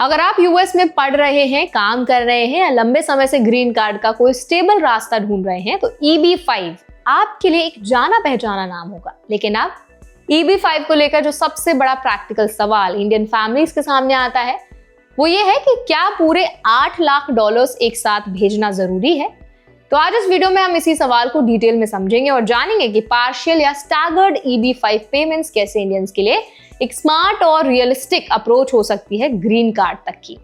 अगर आप यूएस में पढ़ रहे हैं, काम कर रहे हैं या लंबे समय से ग्रीन कार्ड का कोई स्टेबल रास्ता ढूंढ रहे हैं तो EB-5 आपके लिए एक जाना पहचाना नाम होगा। लेकिन अब EB-5 को लेकर जो सबसे बड़ा प्रैक्टिकल सवाल इंडियन फैमिलीज के सामने आता है वो ये है कि क्या पूरे $8 लाख एक साथ भेजना जरूरी है। तो आज इस वीडियो में हम इसी सवाल को डिटेल में समझेंगे और जानेंगे कि पार्शियल या स्टैगर्ड EB-5 पेमेंट्स कैसे इंडियंस के लिए एक स्मार्ट और रियलिस्टिक अप्रोच हो सकती है ग्रीन कार्ड तक की।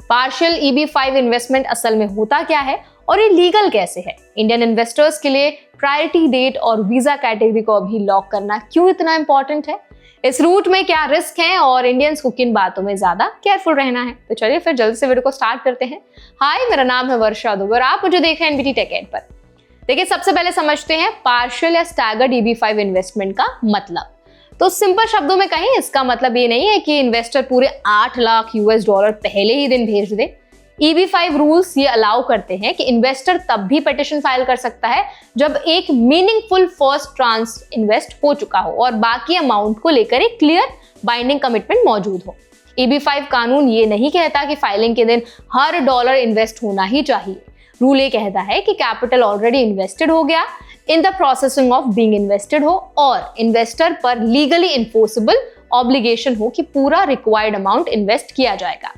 पार्शियल EB-5 इन्वेस्टमेंट असल में होता क्या है और ये लीगल कैसे है, इंडियन इन्वेस्टर्स के लिए प्रायोरिटी डेट और वीजा कैटेगरी को अभी लॉक करना क्यों इतना इंपॉर्टेंट है, इस रूट में क्या रिस्क है और इंडियंस को किन बातों में ज्यादा केयरफुल रहना है। तो चलिए फिर जल्दी से वीडियो को स्टार्ट करते हैं। हाय, मेरा नाम है वर्षा दुबे और आप मुझे देख रहे हैं NBT टेक एड पर। देखिए, सबसे पहले समझते हैं पार्शियल या स्टैगर्ड EB-5 इन्वेस्टमेंट का मतलब। तो सिंपल शब्दों में कहें, इसका मतलब ये नहीं है कि इन्वेस्टर पूरे $8 लाख पहले ही दिन भेज दे। EB-5 रूल्स ये अलाउ करते हैं कि इन्वेस्टर तब भी पिटिशन फाइल कर सकता है जब एक मीनिंगफुल फर्स्ट ट्रांस इन्वेस्ट हो चुका हो और बाकी अमाउंट को लेकर एक क्लियर बाइंडिंग कमिटमेंट मौजूद हो। EB-5 कानून ये नहीं कहता कि फाइलिंग के दिन हर डॉलर इन्वेस्ट होना ही चाहिए। रूल ये कहता है कि कैपिटल ऑलरेडी इन्वेस्टेड हो गया, in the processing of being invested हो और इन्वेस्टर पर लीगली इन्फोर्सेबल ऑब्लिगेशन हो कि पूरा रिक्वायर्ड अमाउंट इन्वेस्ट किया जाएगा।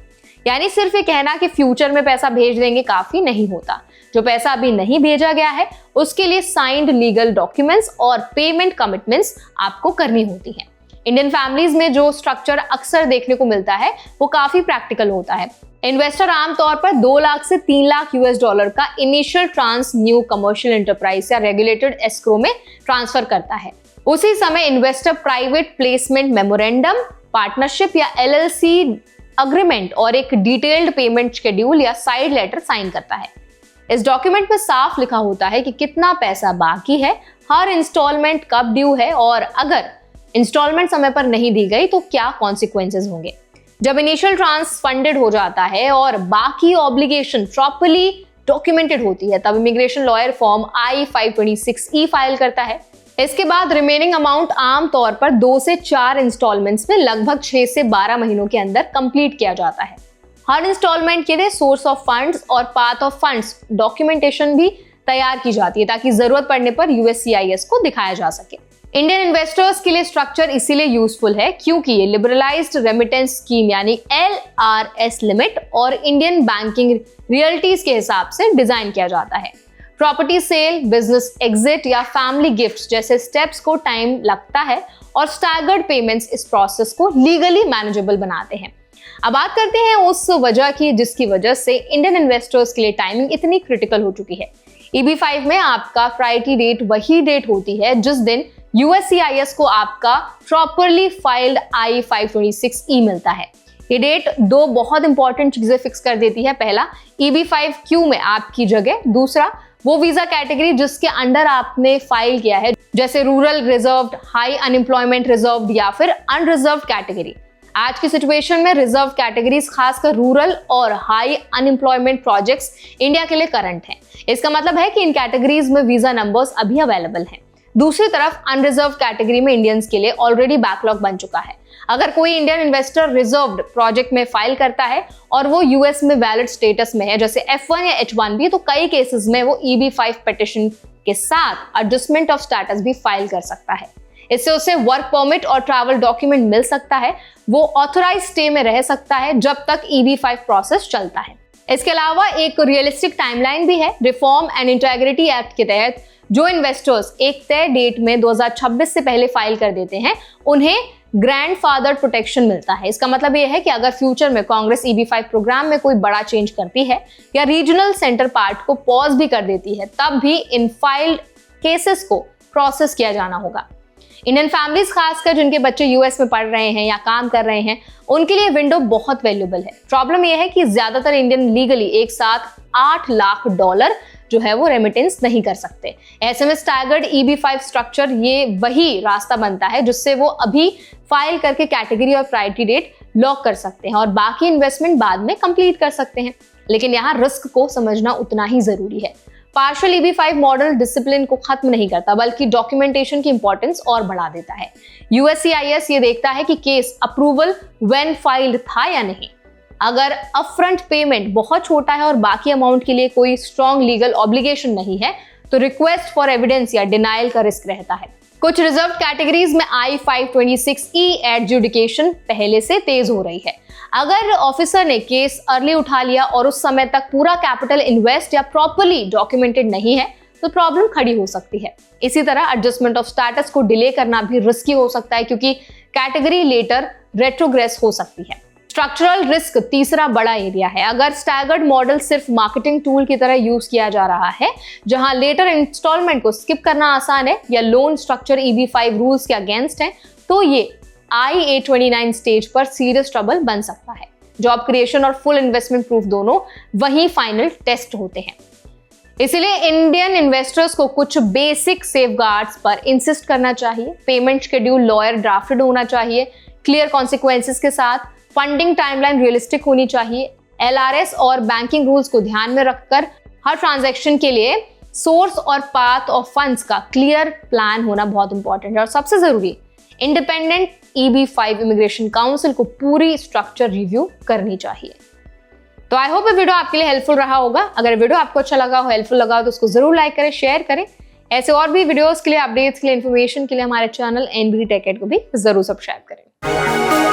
यानी सिर्फ ये कहना कि फ्यूचर में पैसा भेज देंगे काफी नहीं होता। जो पैसा अभी नहीं भेजा गया है उसके लिए साइंड लीगल डॉक्यूमेंट्स और पेमेंट कमिटमेंट्स आपको करनी होती हैं। इंडियन फैमिलीज में जो स्ट्रक्चर अक्सर देखने को मिलता है वो काफी प्रैक्टिकल होता है। इन्वेस्टर आमतौर पर $2 लाख से $3 लाख का initial trans new commercial enterprise या रेगुलेटेड एस्क्रो में ट्रांसफर करता है। उसी समय investor private placement memorandum, partnership या LLC अग्रीमेंट और एक डिटेल्ड पेमेंट शेड्यूल या साइड लेटर साइन करता है। इस डॉक्यूमेंट में साफ लिखा होता है कि कितना पैसा बाकी है, हर इंस्टॉलमेंट कब ड्यू है और अगर इंस्टॉलमेंट समय पर नहीं दी गई तो क्या कॉन्सिक्वेंसेस होंगे। जब इनिशियल ट्रांस फंडेड हो जाता है और बाकी ऑब्लिगेशन प्रॉपर्ली डॉक्यूमेंटेड होती है तब immigration lawyer form I-526E file करता है। इसके बाद रिमेनिंग अमाउंट आमतौर पर 2 से 4 इंस्टॉलमेंट्स में लगभग 6 से 12 महीनों के अंदर कंप्लीट किया जाता है। हर इंस्टॉलमेंट के लिए सोर्स ऑफ फंड्स और पाथ ऑफ फंड्स डॉक्यूमेंटेशन भी तैयार की जाती है ताकि जरूरत पड़ने पर USCIS को दिखाया जा सके। इंडियन इन्वेस्टर्स के लिए स्ट्रक्चर इसीलिए यूजफुल है क्योंकि ये लिबरलाइज्ड रेमिटेंस स्कीम यानी LRS लिमिट और इंडियन बैंकिंग रियल्टीज के हिसाब से डिजाइन किया जाता है। प्रॉपर्टी सेल, बिजनेस एग्जिट या फैमिली गिफ्ट्स जैसे स्टेप्स को टाइम लगता है और स्टैगर्ड पेमेंट्स इस प्रोसेस को लीगली मैनेजेबल बनाते हैं। अब बात करते हैं उस वजह की जिसकी वजह से इंडियन इन्वेस्टर्स के लिए टाइमिंग इतनी क्रिटिकल हो चुकी है। EB-5 में आपका प्रायोरिटी डेट वही डेट होती है जिस दिन USCIS को आपका प्रॉपरली फाइल्ड I-526E मिलता है। ये डेट 2 बहुत इंपॉर्टेंट चीजें फिक्स कर देती है। पहला, EB-5 क्यू में आपकी जगह। दूसरा, वो वीजा कैटेगरी जिसके अंडर आपने फाइल किया है, जैसे rural reserved, high unemployment reserved या फिर अनरिजर्व्ड कैटेगरी। आज की सिचुएशन में रिजर्व कैटेगरीज खासकर रूरल और हाई अनएम्प्लॉयमेंट प्रोजेक्ट्स इंडिया के लिए करंट हैं। इसका मतलब है कि इन कैटेगरीज में वीजा नंबर्स अभी अवेलेबल हैं। दूसरी तरफ अनरिजर्व कैटेगरी में इंडियंस के लिए ऑलरेडी बैकलॉग बन चुका है। अगर कोई इंडियन इन्वेस्टर रिजर्व्ड प्रोजेक्ट में फाइल करता है और वो US में वैलिड स्टेटस में है जैसे F1 या H1B, तो कई केसेस में वो EB-5 पिटिशन के साथ एडजस्टमेंट ऑफ स्टेटस भी फाइल कर सकता है। इससे उसे वर्क परमिट और ट्रैवल डॉक्यूमेंट मिल सकता है। वो ऑथराइज स्टे में रह सकता है जब तक EB-5 प्रोसेस चलता है। इसके अलावा एक रियलिस्टिक टाइमलाइन भी है। रिफॉर्म एंड इंटीग्रिटी एक्ट के तहत जो इन्वेस्टर्स एक तय डेट में 2026 से पहले फाइल कर देते हैं उन्हें ग्रैंडफादर प्रोटेक्शन मिलता है। इसका मतलब यह है कि अगर फ्यूचर में कांग्रेस EB-5 प्रोग्राम में कोई बड़ा चेंज करती है या रीजनल सेंटर पार्ट को पॉज भी कर देती है तब भी इन फाइल्ड केसेस को प्रोसेस किया जाना होगा। इंडियन फैमिलीज खासकर जिनके बच्चे US में पढ़ रहे हैं या काम कर रहे हैं उनके लिए विंडो बहुत वैल्यूएबल है। प्रॉब्लम यह है कि ज्यादातर इंडियन लीगली एक साथ $8 लाख जो है वो रेमिटेंस नहीं कर सकते। ऐसे में स्टैगर्ड EB-5 स्ट्रक्चर ये वही रास्ता बनता है जिससे वो अभी फाइल करके कैटेगरी और प्रायोरिटी डेट लॉक कर सकते हैं और बाकी इन्वेस्टमेंट बाद में कंप्लीट कर सकते हैं। लेकिन यहाँ रिस्क को समझना उतना ही जरूरी है। पार्शियल EB-5 मॉडल डिसिप्लिन को खत्म नहीं करता बल्कि डॉक्यूमेंटेशन की इंपॉर्टेंस और बढ़ा देता है। USCIS ये देखता है कि केस अप्रूवल व्हेन फाइल्ड था या नहीं। अगर अपफ्रंट पेमेंट बहुत छोटा है और बाकी अमाउंट के लिए कोई स्ट्रॉन्ग लीगल ऑब्लिगेशन नहीं है तो रिक्वेस्ट फॉर एविडेंस या डिनायल का रिस्क रहता है। कुछ रिजर्व कैटेगरीज में I-526E एडजुडिकेशन पहले से तेज हो रही है। अगर ऑफिसर ने केस अर्ली उठा लिया और उस समय तक पूरा कैपिटल इन्वेस्ट या प्रॉपर्ली डॉक्यूमेंटेड नहीं है तो प्रॉब्लम खड़ी हो सकती है। इसी तरह एडजस्टमेंट ऑफ स्टेटस को डिले करना भी रिस्की हो सकता है क्योंकि कैटेगरी लेटर रेट्रोग्रेस हो सकती है। स्ट्रक्चरल रिस्क तीसरा बड़ा एरिया है। अगर स्टैगर्ड मॉडल सिर्फ मार्केटिंग टूल की तरह यूज किया जा रहा है जहां लेटर इंस्टॉलमेंट को स्किप करना आसान है या लोन स्ट्रक्चर EB-5 रूल्स के अगेंस्ट है तो ये IA-29 स्टेज पर सीरियस ट्रबल बन सकता है। जॉब क्रिएशन और फुल इन्वेस्टमेंट प्रूफ दोनों वही फाइनल टेस्ट होते हैं। इसलिए इंडियन इन्वेस्टर्स को कुछ बेसिक सेफगार्ड्स पर इंसिस्ट करना चाहिए। पेमेंट शेड्यूल लॉयर ड्राफ्टेड होना चाहिए क्लियर कॉन्सिक्वेंसेस के साथ। फंडिंग टाइमलाइन रियलिस्टिक होनी चाहिए। LRS और बैंकिंग रूल्स को ध्यान में रखकर हर ट्रांजैक्शन के लिए सोर्स और पाथ ऑफ फंड्स का क्लियर प्लान होना बहुत इंपॉर्टेंट है। और सबसे जरूरी इंडिपेंडेंट EB-5 इमिग्रेशन काउंसिल को पूरी स्ट्रक्चर रिव्यू करनी चाहिए। तो आई होप ये वीडियो आपके लिए हेल्पफुल रहा होगा। अगर वीडियो आपको अच्छा लगा हो, हेल्पफुल लगा हो तो उसको जरूर लाइक करें, शेयर करें। ऐसे और भी वीडियोस के लिए, अपडेट्स के लिए, इन्फॉर्मेशन के लिए हमारे चैनल NBT Tech Ed को भी जरूर सब्सक्राइब करें।